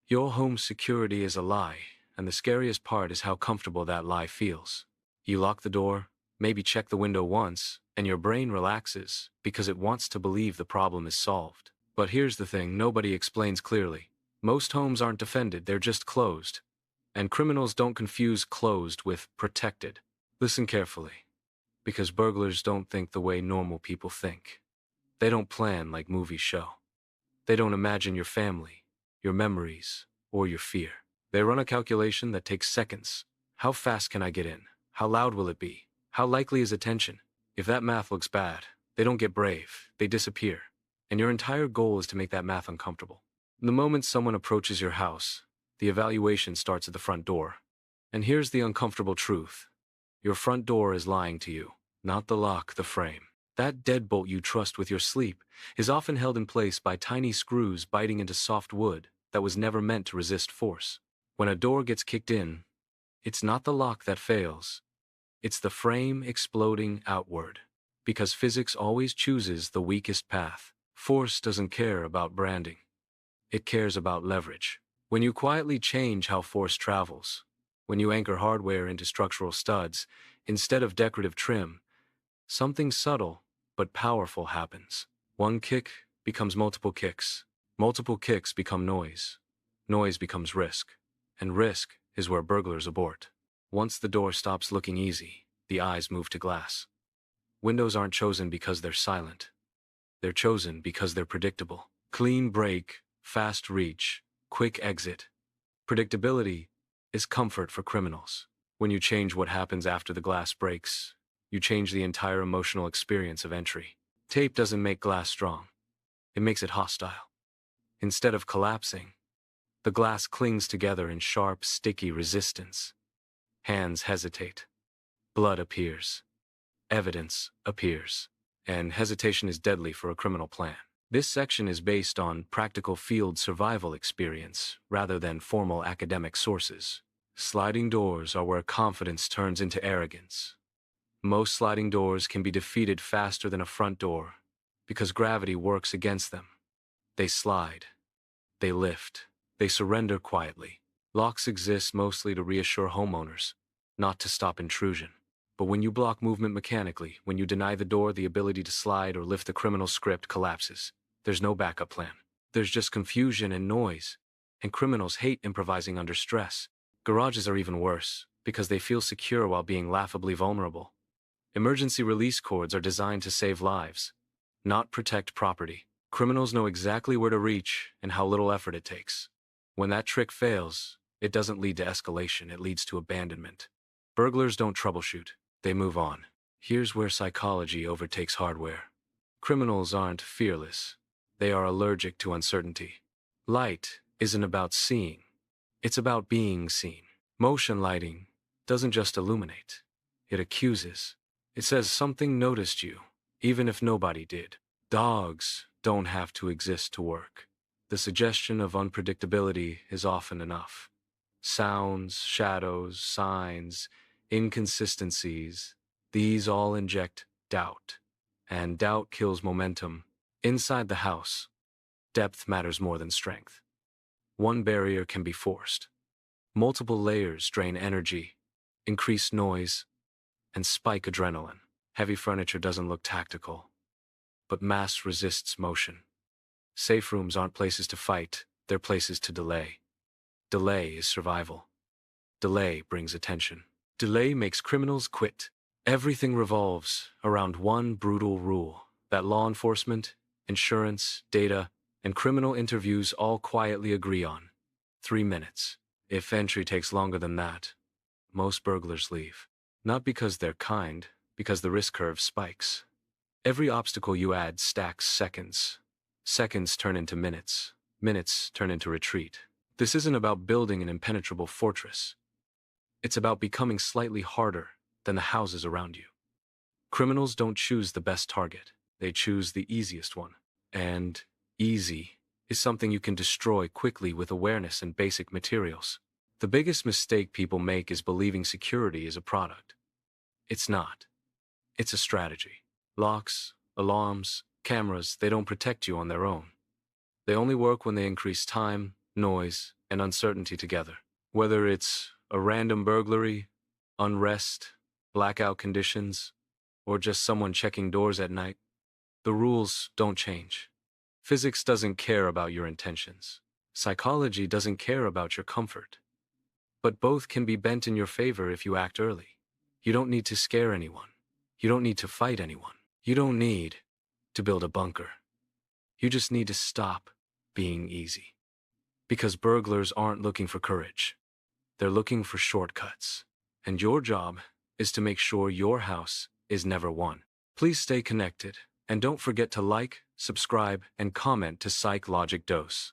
Your home's security is a lie, and the scariest part is how comfortable that lie feels. You lock the door, maybe check the window once, and your brain relaxes because it wants to believe the problem is solved. But here's the thing nobody explains clearly. Most homes aren't defended, they're just closed. And criminals don't confuse closed with protected. Listen carefully, because burglars don't think the way normal people think. They don't plan like movies show. They don't imagine your family, your memories, or your fear. They run a calculation that takes seconds. How fast can I get in? How loud will it be? How likely is attention? If that math looks bad, they don't get brave, they disappear. And your entire goal is to make that math uncomfortable. The moment someone approaches your house, the evaluation starts at the front door. And here's the uncomfortable truth. Your front door is lying to you, not the lock, the frame. That deadbolt you trust with your sleep is often held in place by tiny screws biting into soft wood that was never meant to resist force. When a door gets kicked in, it's not the lock that fails. It's the frame exploding outward. Because physics always chooses the weakest path. Force doesn't care about branding. It cares about leverage. When you quietly change how force travels, when you anchor hardware into structural studs instead of decorative trim, something subtle but powerful happens. One kick becomes multiple kicks. Multiple kicks become noise. Noise becomes risk. And risk is where burglars abort. Once the door stops looking easy, the eyes move to glass. Windows aren't chosen because they're silent. They're chosen because they're predictable. Clean break, fast reach, quick exit. Predictability is comfort for criminals. When you change what happens after the glass breaks, you change the entire emotional experience of entry. Tape doesn't make glass strong. It makes it hostile. Instead of collapsing, the glass clings together in sharp, sticky resistance. Hands hesitate. Blood appears. Evidence appears. And hesitation is deadly for a criminal plan. This section is based on practical field survival experience rather than formal academic sources. Sliding doors are where confidence turns into arrogance. Most sliding doors can be defeated faster than a front door because gravity works against them. They slide. They lift. They surrender quietly. Locks exist mostly to reassure homeowners, not to stop intrusion. But when you block movement mechanically, when you deny the door the ability to slide or lift, the criminal script collapses. There's no backup plan. There's just confusion and noise. And criminals hate improvising under stress. Garages are even worse, because they feel secure while being laughably vulnerable. Emergency release cords are designed to save lives, not protect property. Criminals know exactly where to reach and how little effort it takes. When that trick fails, it doesn't lead to escalation, it leads to abandonment. Burglars don't troubleshoot, they move on. Here's where psychology overtakes hardware. Criminals aren't fearless, they are allergic to uncertainty. Light isn't about seeing, it's about being seen. Motion lighting doesn't just illuminate, it accuses. It says something noticed you, even if nobody did. Dogs don't have to exist to work. The suggestion of unpredictability is often enough. Sounds, shadows, signs, inconsistencies, these all inject doubt. And doubt kills momentum. Inside the house, depth matters more than strength. One barrier can be forced. Multiple layers drain energy, increase noise, and spike adrenaline. Heavy furniture doesn't look tactical, but mass resists motion. Safe rooms aren't places to fight, they're places to delay. Delay is survival. Delay brings attention. Delay makes criminals quit. Everything revolves around one brutal rule that law enforcement, insurance, data, and criminal interviews all quietly agree on. 3 minutes. If entry takes longer than that, most burglars leave. Not because they're kind, because the risk curve spikes. Every obstacle you add stacks seconds. Seconds turn into minutes. Minutes turn into retreat. This isn't about building an impenetrable fortress. It's about becoming slightly harder than the houses around you. Criminals don't choose the best target. They choose the easiest one. And easy is something you can destroy quickly with awareness and basic materials. The biggest mistake people make is believing security is a product. It's not. It's a strategy. Locks, alarms, cameras, they don't protect you on their own. They only work when they increase time, noise, and uncertainty together. Whether it's a random burglary, unrest, blackout conditions, or just someone checking doors at night, the rules don't change. Physics doesn't care about your intentions. Psychology doesn't care about your comfort. But both can be bent in your favor if you act early. You don't need to scare anyone. You don't need to fight anyone. You don't need to build a bunker. You just need to stop being easy. Because burglars aren't looking for courage. They're looking for shortcuts. And your job is to make sure your house is never one. Please stay connected, and don't forget to like, subscribe, and comment to Psych Logic Dose.